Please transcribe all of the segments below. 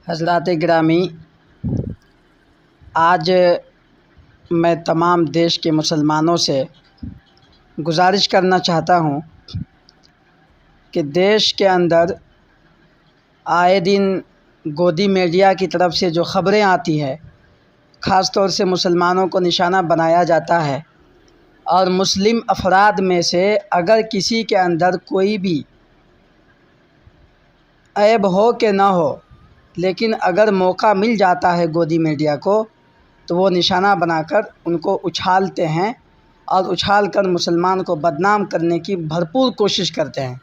حضرات گرامی، آج میں تمام دیش کے مسلمانوں سے گزارش کرنا چاہتا ہوں کہ دیش کے اندر آئے دن گودی میڈیا کی طرف سے جو خبریں آتی ہے، خاص طور سے مسلمانوں کو نشانہ بنایا جاتا ہے، اور مسلم افراد میں سے اگر کسی کے اندر کوئی بھی عیب ہو کہ نہ ہو، لیکن اگر موقع مل جاتا ہے گودی میڈیا کو تو وہ نشانہ بنا کر ان کو اچھالتے ہیں اور اچھال کر مسلمان کو بدنام کرنے کی بھرپور کوشش کرتے ہیں۔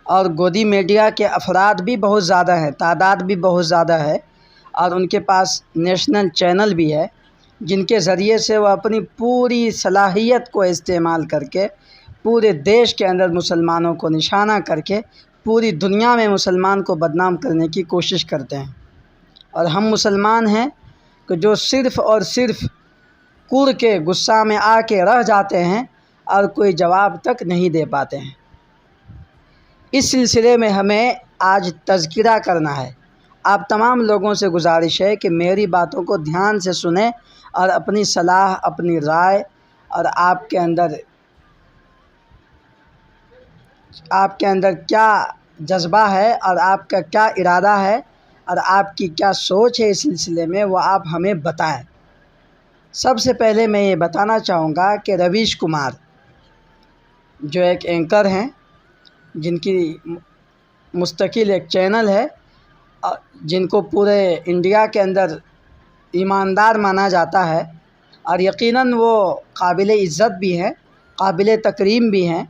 اور گودی میڈیا کے افراد بھی بہت زیادہ ہیں، تعداد بھی بہت زیادہ ہے، اور ان کے پاس نیشنل چینل بھی ہے جن کے ذریعے سے وہ اپنی پوری صلاحیت کو استعمال کر کے پورے دیش کے اندر مسلمانوں کو نشانہ کر کے پوری دنیا میں مسلمان کو بدنام کرنے کی کوشش کرتے ہیں۔ اور ہم مسلمان ہیں کہ جو صرف اور صرف کڑ کے غصہ میں آ کے رہ جاتے ہیں اور کوئی جواب تک نہیں دے پاتے ہیں۔ اس سلسلے میں ہمیں آج تذکرہ کرنا ہے۔ آپ تمام لوگوں سے گزارش ہے کہ میری باتوں کو دھیان سے سنیں اور اپنی صلاح، اپنی رائے اور آپ کے اندر کیا جذبہ ہے اور آپ کا کیا ارادہ ہے اور آپ کی کیا سوچ ہے اس سلسلے میں، وہ آپ ہمیں بتائیں۔ سب سے پہلے میں یہ بتانا چاہوں گا کہ رویش کمار جو ایک اینکر ہیں، جن کی مستقل ایک چینل ہے، جن کو پورے انڈیا کے اندر ایماندار مانا جاتا ہے، اور یقیناً وہ قابل عزت بھی ہیں، قابل تکریم بھی ہیں۔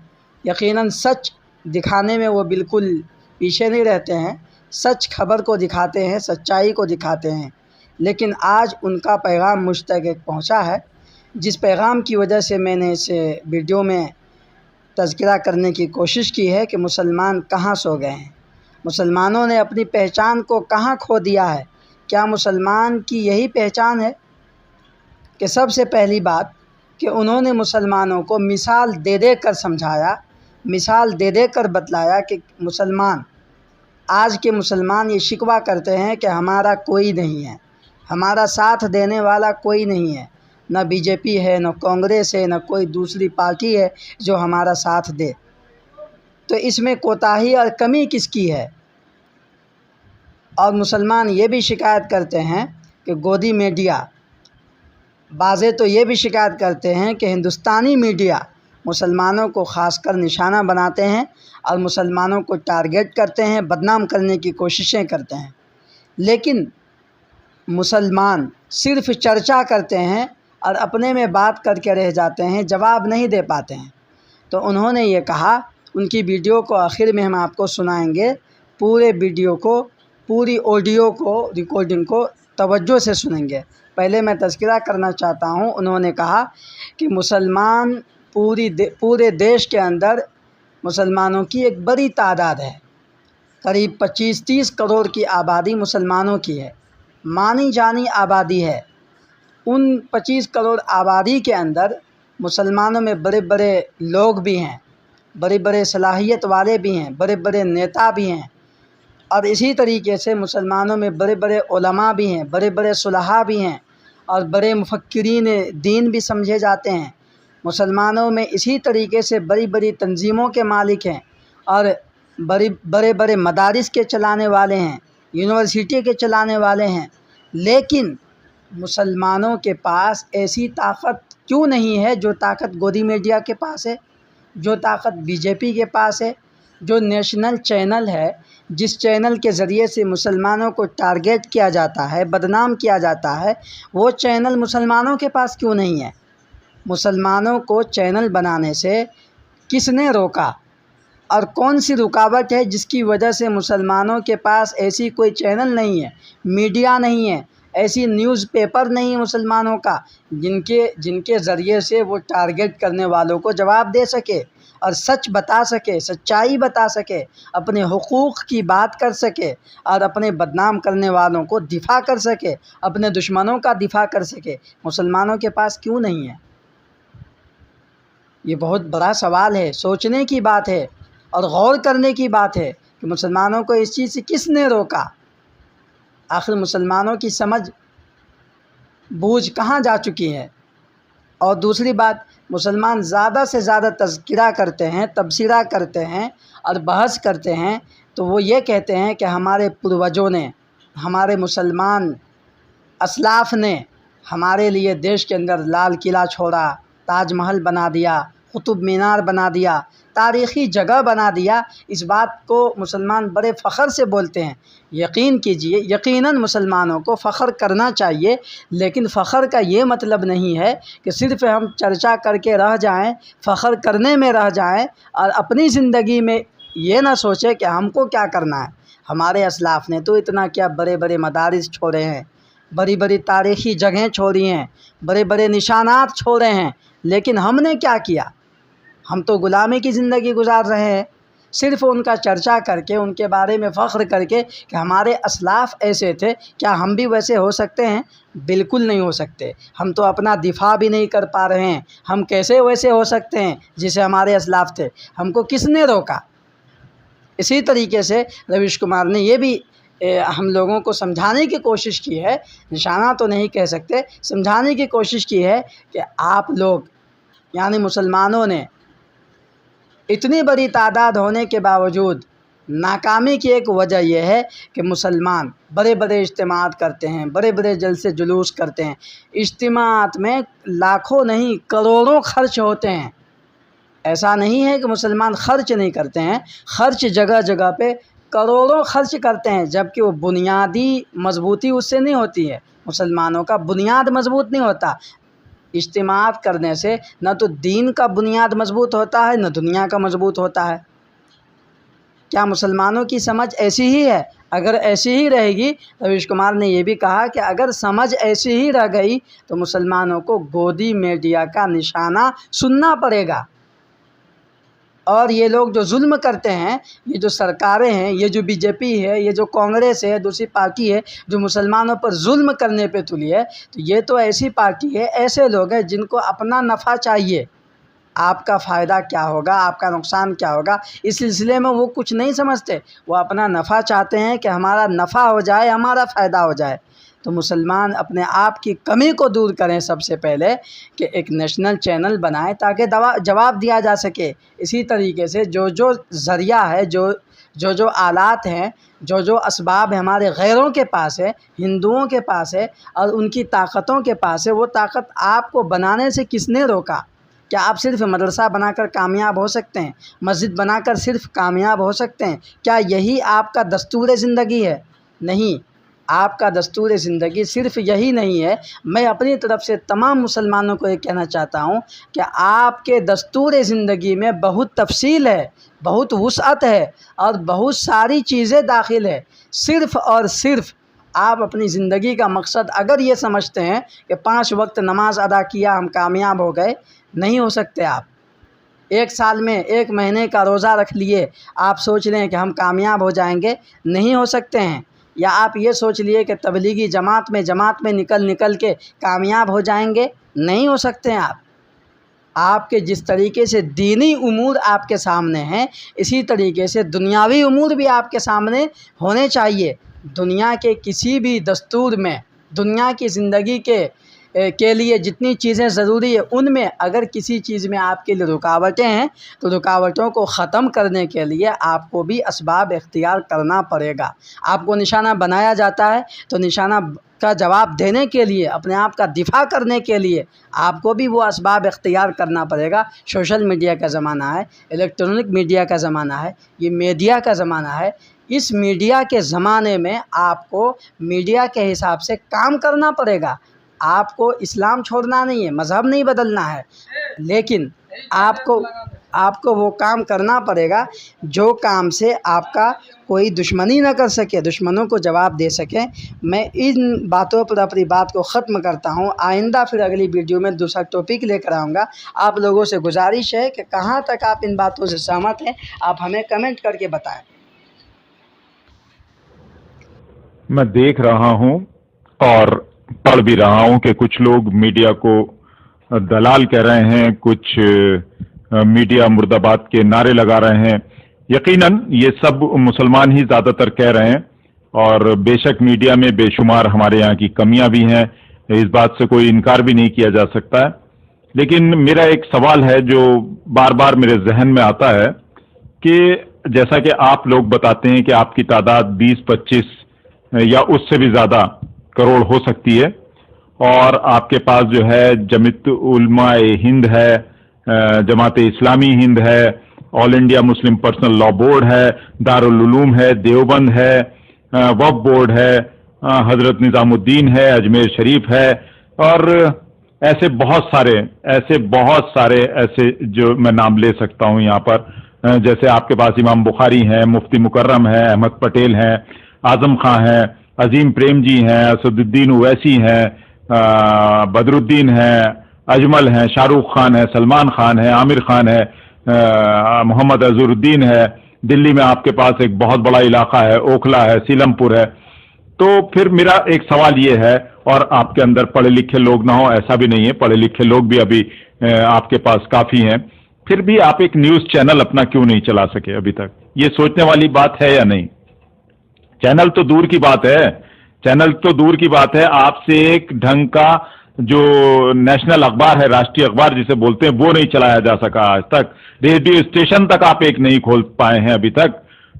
یقیناً سچ دکھانے میں وہ بالکل پیچھے نہیں رہتے ہیں، سچ خبر کو دکھاتے ہیں، سچائی کو دکھاتے ہیں۔ لیکن آج ان کا پیغام مجھ تک ایک پہنچا ہے، جس پیغام کی وجہ سے میں نے اسے ویڈیو میں تذکرہ کرنے کی کوشش کی ہے کہ مسلمان کہاں سو گئے ہیں، مسلمانوں نے اپنی پہچان کو کہاں کھو دیا ہے۔ کیا مسلمان کی یہی پہچان ہے؟ کہ سب سے پہلی بات کہ انہوں نے مسلمانوں کو مثال دے دے کر سمجھایا، مثال دے دے کر بتلایا کہ آج کے مسلمان یہ شکوہ کرتے ہیں کہ ہمارا کوئی نہیں ہے، ہمارا ساتھ دینے والا کوئی نہیں ہے، نہ بی جے پی ہے، نہ کانگریس ہے، نہ کوئی دوسری پارٹی ہے جو ہمارا ساتھ دے۔ تو اس میں کوتاہی اور کمی کس کی ہے؟ اور مسلمان یہ بھی شکایت کرتے ہیں کہ گودی میڈیا، بعضے تو یہ بھی شکایت کرتے ہیں کہ ہندوستانی میڈیا مسلمانوں کو خاص کر نشانہ بناتے ہیں اور مسلمانوں کو ٹارگیٹ کرتے ہیں، بدنام کرنے کی کوششیں کرتے ہیں۔ لیکن مسلمان صرف چرچا کرتے ہیں اور اپنے میں بات کر کے رہ جاتے ہیں، جواب نہیں دے پاتے ہیں۔ تو انہوں نے یہ کہا، ان کی ویڈیو کو آخر میں ہم آپ کو سنائیں گے، پورے ویڈیو کو، پوری آڈیو کو، ریکارڈنگ کو توجہ سے سنیں گے۔ پہلے میں تذکرہ کرنا چاہتا ہوں، انہوں نے کہا کہ مسلمان پورے دیش کے اندر مسلمانوں کی ایک بڑی تعداد ہے، قریب 25-30 کروڑ کی آبادی مسلمانوں کی ہے، مانی جانی آبادی ہے۔ ان 25 کروڑ آبادی کے اندر مسلمانوں میں بڑے بڑے لوگ بھی ہیں، بڑے بڑے صلاحیت والے بھی ہیں، بڑے بڑے نیتا بھی ہیں، اور اسی طریقے سے مسلمانوں میں بڑے بڑے علماء بھی ہیں، بڑے بڑے صلحاء بھی ہیں، اور بڑے مفکرین دین بھی سمجھے جاتے ہیں۔ مسلمانوں میں اسی طریقے سے بڑی بڑی تنظیموں کے مالک ہیں، اور بڑے بڑے مدارس کے چلانے والے ہیں، یونیورسٹی کے چلانے والے ہیں۔ لیکن مسلمانوں کے پاس ایسی طاقت کیوں نہیں ہے جو طاقت گودی میڈیا کے پاس ہے، جو طاقت بی جے پی کے پاس ہے؟ جو نیشنل چینل ہے، جس چینل کے ذریعے سے مسلمانوں کو ٹارگیٹ کیا جاتا ہے، بدنام کیا جاتا ہے، وہ چینل مسلمانوں کے پاس کیوں نہیں ہے؟ مسلمانوں کو چینل بنانے سے کس نے روکا، اور کون سی رکاوٹ ہے جس کی وجہ سے مسلمانوں کے پاس ایسی کوئی چینل نہیں ہے، میڈیا نہیں ہے، ایسی نیوز پیپر نہیں ہے مسلمانوں کا جن کے ذریعے سے وہ ٹارگیٹ کرنے والوں کو جواب دے سکے اور سچ بتا سکے، سچائی بتا سکے، اپنے حقوق کی بات کر سکے، اور اپنے بدنام کرنے والوں کو دفاع کر سکے، اپنے دشمنوں کا دفاع کر سکے؟ مسلمانوں کے پاس کیوں نہیں ہے؟ یہ بہت بڑا سوال ہے، سوچنے کی بات ہے اور غور کرنے کی بات ہے کہ مسلمانوں کو اس چیز سے کس نے روکا؟ آخر مسلمانوں کی سمجھ بوجھ کہاں جا چکی ہے؟ اور دوسری بات، مسلمان زیادہ سے زیادہ تذکرہ کرتے ہیں، تبصرہ کرتے ہیں اور بحث کرتے ہیں تو وہ یہ کہتے ہیں کہ ہمارے پروجوں نے، ہمارے مسلمان اسلاف نے ہمارے لیے دیش کے اندر لال قلعہ چھوڑا، تاج محل بنا دیا، قطب مینار بنا دیا، تاریخی جگہ بنا دیا۔ اس بات کو مسلمان بڑے فخر سے بولتے ہیں۔ یقین کیجئے، یقیناً مسلمانوں کو فخر کرنا چاہیے، لیکن فخر کا یہ مطلب نہیں ہے کہ صرف ہم چرچا کر کے رہ جائیں، فخر کرنے میں رہ جائیں اور اپنی زندگی میں یہ نہ سوچیں کہ ہم کو کیا کرنا ہے۔ ہمارے اسلاف نے تو اتنا کیا بڑے بڑے مدارس چھوڑے ہیں، بڑی بڑی تاریخی جگہیں چھوڑی ہیں، بڑے بڑے نشانات چھوڑے ہیں، لیکن ہم نے کیا کیا؟ ہم تو غلامی کی زندگی گزار رہے ہیں، صرف ان کا چرچا کر کے، ان کے بارے میں فخر کر کے کہ ہمارے اسلاف ایسے تھے، کیا ہم بھی ویسے ہو سکتے ہیں؟ بالکل نہیں ہو سکتے۔ ہم تو اپنا دفاع بھی نہیں کر پا رہے ہیں، ہم کیسے ویسے ہو سکتے ہیں جیسے ہمارے اسلاف تھے؟ ہم کو کس نے روکا؟ اسی طریقے سے رویش کمار نے یہ بھی ہم لوگوں کو سمجھانے کی کوشش کی ہے، نشانہ تو نہیں کہہ سکتے، سمجھانے کی کوشش کی ہے کہ آپ لوگ یعنی مسلمانوں نے اتنی بڑی تعداد ہونے کے باوجود ناکامی کی ایک وجہ یہ ہے کہ مسلمان بڑے بڑے اجتماعات کرتے ہیں، بڑے بڑے جلسے جلوس کرتے ہیں، اجتماعات میں لاکھوں نہیں کروڑوں خرچ ہوتے ہیں۔ ایسا نہیں ہے کہ مسلمان خرچ نہیں کرتے ہیں، خرچ جگہ جگہ پہ کروڑوں خرچ کرتے ہیں، جبکہ وہ بنیادی مضبوطی اس سے نہیں ہوتی ہے۔ مسلمانوں کا بنیاد مضبوط نہیں ہوتا۔ اجتماعات کرنے سے نہ تو دین کا بنیاد مضبوط ہوتا ہے، نہ دنیا کا مضبوط ہوتا ہے۔ کیا مسلمانوں کی سمجھ ایسی ہی ہے؟ اگر ایسی ہی رہے گی، رویش کمار نے یہ بھی کہا کہ اگر سمجھ ایسی ہی رہ گئی تو مسلمانوں کو گودی میڈیا کا نشانہ سننا پڑے گا۔ اور یہ لوگ جو ظلم کرتے ہیں، یہ جو سرکاریں ہیں، یہ جو بی جے پی ہے، یہ جو کانگریس ہے، دوسری پارٹی ہے جو مسلمانوں پر ظلم کرنے پہ تلی ہے، تو یہ تو ایسی پارٹی ہے، ایسے لوگ ہیں جن کو اپنا نفع چاہیے۔ آپ کا فائدہ کیا ہوگا، آپ کا نقصان کیا ہوگا، اس سلسلے میں وہ کچھ نہیں سمجھتے۔ وہ اپنا نفع چاہتے ہیں کہ ہمارا نفع ہو جائے، ہمارا فائدہ ہو جائے۔ تو مسلمان اپنے آپ کی کمی کو دور کریں سب سے پہلے، کہ ایک نیشنل چینل بنائیں تاکہ جواب دیا جا سکے۔ اسی طریقے سے جو ذریعہ ہے، جو آلات ہیں، جو اسباب ہمارے غیروں کے پاس ہے، ہندوؤں کے پاس ہے اور ان کی طاقتوں کے پاس ہے، وہ طاقت آپ کو بنانے سے کس نے روکا؟ کیا آپ صرف مدرسہ بنا کر کامیاب ہو سکتے ہیں؟ مسجد بنا کر صرف کامیاب ہو سکتے ہیں؟ کیا یہی آپ کا دستور زندگی ہے؟ نہیں، آپ کا دستور زندگی صرف یہی نہیں ہے۔ میں اپنی طرف سے تمام مسلمانوں کو یہ کہنا چاہتا ہوں کہ آپ کے دستور زندگی میں بہت تفصیل ہے، بہت وسعت ہے اور بہت ساری چیزیں داخل ہے۔ صرف اور صرف آپ اپنی زندگی کا مقصد اگر یہ سمجھتے ہیں کہ 5 وقت نماز ادا کیا ہم کامیاب ہو گئے، نہیں ہو سکتے آپ۔ 1 سال میں 1 مہینے کا روزہ رکھ لیے، آپ سوچ رہے ہیں کہ ہم کامیاب ہو جائیں گے، نہیں ہو سکتے ہیں۔ یا آپ یہ سوچ لیے کہ تبلیغی جماعت میں نکل کے کامیاب ہو جائیں گے، نہیں ہو سکتے ہیں آپ کے جس طریقے سے دینی امور آپ کے سامنے ہیں، اسی طریقے سے دنیاوی امور بھی آپ کے سامنے ہونے چاہیے۔ دنیا کے کسی بھی دستور میں، دنیا کی زندگی کے لیے جتنی چیزیں ضروری ہے، ان میں اگر کسی چیز میں آپ کے لیے رکاوٹیں ہیں تو رکاوٹوں کو ختم کرنے کے لیے آپ کو بھی اسباب اختیار کرنا پڑے گا۔ آپ کو نشانہ بنایا جاتا ہے تو نشانہ کا جواب دینے کے لیے، اپنے آپ کا دفاع کرنے کے لیے آپ کو بھی وہ اسباب اختیار کرنا پڑے گا۔ سوشل میڈیا کا زمانہ ہے، الیکٹرانک میڈیا کا زمانہ ہے، یہ میڈیا کا زمانہ ہے۔ اس میڈیا کے زمانے میں آپ کو میڈیا کے حساب سے کام کرنا پڑے گا۔ آپ کو اسلام چھوڑنا نہیں ہے، مذہب نہیں بدلنا ہے، لیکن آپ کو وہ کام کرنا پڑے گا جو کام سے آپ کا کوئی دشمنی نہ کر سکے، دشمنوں کو جواب دے سکیں۔ میں ان باتوں پر اپنی بات کو ختم کرتا ہوں۔ آئندہ پھر اگلی ویڈیو میں دوسرا ٹاپک لے کر آؤں گا۔ آپ لوگوں سے گزارش ہے کہ کہاں تک آپ ان باتوں سے سہمت ہیں، آپ ہمیں کمنٹ کر کے بتائیں۔ میں دیکھ رہا ہوں اور پڑھ بھی رہا ہوں کہ کچھ لوگ میڈیا کو دلال کہہ رہے ہیں، کچھ میڈیا مرد آباد کے نعرے لگا رہے ہیں۔ یقیناً یہ سب مسلمان ہی زیادہ تر کہہ رہے ہیں، اور بے شک میڈیا میں بے شمار ہمارے یہاں کی کمیاں بھی ہیں، اس بات سے کوئی انکار بھی نہیں کیا جا سکتا ہے، لیکن میرا ایک سوال ہے جو بار بار میرے ذہن میں آتا ہے کہ جیسا کہ آپ لوگ بتاتے ہیں کہ آپ کی تعداد 20-25 یا اس سے بھی زیادہ کروڑ ہو سکتی ہے، اور آپ کے پاس جو ہے جمعیت علماء ہند ہے، جماعت اسلامی ہند ہے، آل انڈیا مسلم پرسنل لا بورڈ ہے، دارالعلوم ہے، دیوبند ہے، وقف بورڈ ہے، حضرت نظام الدین ہے، اجمیر شریف ہے، اور ایسے بہت سارے ایسے جو میں نام لے سکتا ہوں یہاں پر، جیسے آپ کے پاس امام بخاری ہیں، مفتی مکرم ہے، احمد پٹیل ہیں، اعظم خان ہیں، عظیم پریم جی ہیں، اسد الدین اویسی ہیں، بدر الدین ہیں، اجمل ہیں، شاہ رخ خان ہے، سلمان خان ہے، عامر خان ہے، محمد اظہر الدین ہے، دلی میں آپ کے پاس ایک بہت بڑا علاقہ ہے، اوکھلا ہے، سیلم پور ہے۔ تو پھر میرا ایک سوال یہ ہے، اور آپ کے اندر پڑھے لکھے لوگ نہ ہوں ایسا بھی نہیں ہے، پڑھے لکھے لوگ بھی ابھی آپ کے پاس کافی ہیں، پھر بھی آپ ایک نیوز چینل اپنا کیوں نہیں چلا سکے ابھی تک؟ یہ سوچنے والی بات ہے یا نہیں؟ چینل تو دور کی بات ہے، آپ سے ایک ڈھنگ کا جو نیشنل اخبار ہے، راشٹری اخبار جسے بولتے ہیں، وہ نہیں چلایا جا سکا آج تک، ریڈیو اسٹیشن تک آپ ایک نہیں کھول پائے ہیں ابھی تک،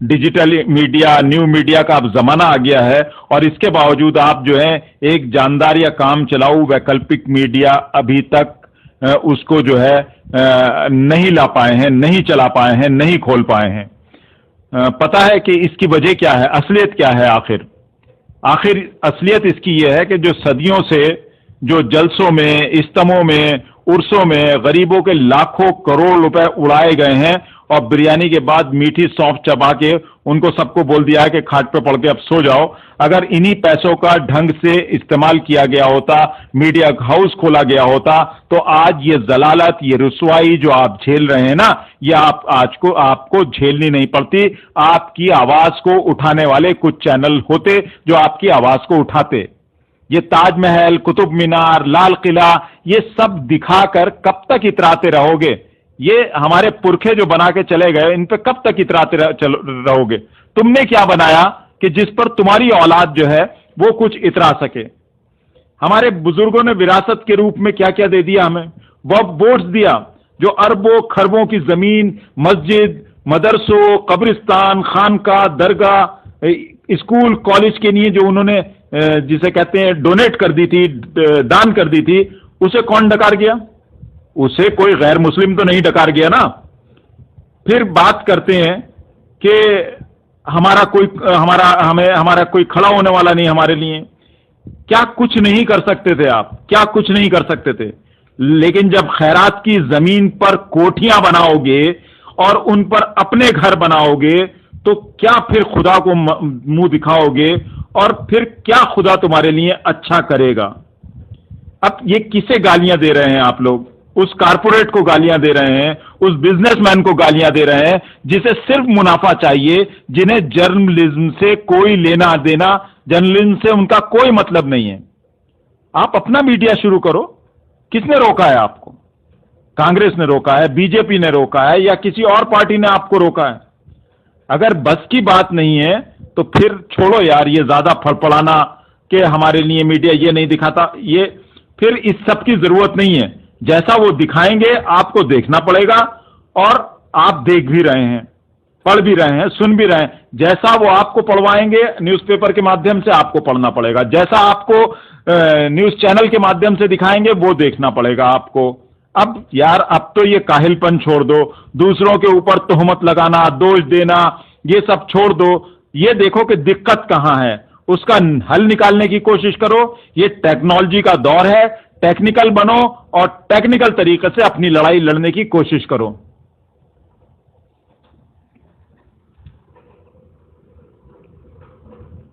ڈیجیٹل میڈیا، نیو میڈیا کا اب زمانہ آ گیا ہے، اور اس کے باوجود آپ جو ہے ایک جاندار یا کام چلاؤ ویکلپک میڈیا ابھی تک اس کو جو ہے نہیں لا پائے ہیں، نہیں چلا پائے ہیں، نہیں کھول پائے ہیں۔ پتا ہے کہ اس کی وجہ کیا ہے؟ اصلیت کیا ہے؟ آخر اصلیت اس کی یہ ہے کہ جو صدیوں سے جو جلسوں میں، اجتماعوں میں، عرسوں میں غریبوں کے لاکھوں کروڑ روپے اڑائے گئے ہیں، اور بریانی کے بعد میٹھی سونف چبا کے ان کو سب کو بول دیا ہے کہ کھاٹ پہ پڑ کے اب سو جاؤ، اگر انہی پیسوں کا ڈھنگ سے استعمال کیا گیا ہوتا، میڈیا ہاؤس کھولا گیا ہوتا، تو آج یہ ضلالت، یہ رسوائی جو آپ جھیل رہے ہیں نا، یہ آپ کو جھیلنی نہیں پڑتی، آپ کی آواز کو اٹھانے والے کچھ چینل ہوتے جو آپ کی آواز کو اٹھاتے۔ یہ تاج محل، قطب مینار، لال قلعہ، یہ سب دکھا کر کب تک اتراتے رہو گے؟ یہ ہمارے پرکھے جو بنا کے چلے گئے، ان پہ کب تک اتراتے رہو گے؟ تم نے کیا بنایا کہ جس پر تمہاری اولاد جو ہے وہ کچھ اترا سکے؟ ہمارے بزرگوں نے وراثت کے روپ میں کیا کیا دے دیا ہمیں؟ وقف بورڈز دیا، جو اربوں خربوں کی زمین، مسجد، مدرسوں، قبرستان، خانقاہ، درگاہ، اسکول، کالج کے لیے جو انہوں نے جسے کہتے ہیں ڈونیٹ کر دی تھی، دان کر دی تھی، اسے کون ڈکار گیا؟ اسے کوئی غیر مسلم تو نہیں ڈکار گیا نا۔ پھر بات کرتے ہیں کہ ہمارا کوئی کھڑا ہونے والا نہیں ہمارے لیے۔ کیا کچھ نہیں کر سکتے تھے آپ؟ کیا کچھ نہیں کر سکتے تھے؟ لیکن جب خیرات کی زمین پر کوٹھیاں بناؤ گے اور ان پر اپنے گھر بناؤ گے، تو کیا پھر خدا کو منہ دکھاؤ گے؟ اور پھر کیا خدا تمہارے لیے اچھا کرے گا؟ اب یہ کسے گالیاں دے رہے ہیں آپ لوگ؟ اس کارپوریٹ کو گالیاں دے رہے ہیں، اس بزنس مین کو گالیاں دے رہے ہیں جسے صرف منافع چاہیے، جنہیں جرنلزم سے کوئی لینا دینا، جرنلزم سے ان کا کوئی مطلب نہیں ہے۔ آپ اپنا میڈیا شروع کرو۔ کس نے روکا ہے آپ کو؟ کانگریس نے روکا ہے، بی جے پی نے روکا ہے، یا کسی اور پارٹی نے آپ کو روکا ہے؟ اگر بس کی بات نہیں ہے تو پھر چھوڑو یار، یہ زیادہ پھڑپڑانا کہ ہمارے لیے میڈیا یہ نہیں دکھاتا، یہ پھر اس سب کی ضرورت نہیں ہے۔ جیسا وہ دکھائیں گے آپ کو دیکھنا پڑے گا، اور آپ دیکھ بھی رہے ہیں، پڑھ بھی رہے ہیں، سن بھی رہے ہیں۔ جیسا وہ آپ کو پڑھوائیں گے نیوز پیپر کے مادھیم سے، آپ کو پڑھنا پڑے گا۔ جیسا آپ کو نیوز چینل کے مادھیم سے دکھائیں گے وہ دیکھنا پڑے گا آپ کو۔ اب یار اب تو یہ کاہل پن چھوڑ دو، دوسروں کے اوپر تہمت لگانا، دوش دینا، یہ سب چھوڑ دو۔ یہ دیکھو کہ دقت کہاں ہے، اس کا حل نکالنے کی کوشش کرو۔ یہ ٹیکنالوجی کا دور ہے، ٹیکنیکل بنو اور ٹیکنیکل طریقے سے اپنی لڑائی لڑنے کی کوشش کرو۔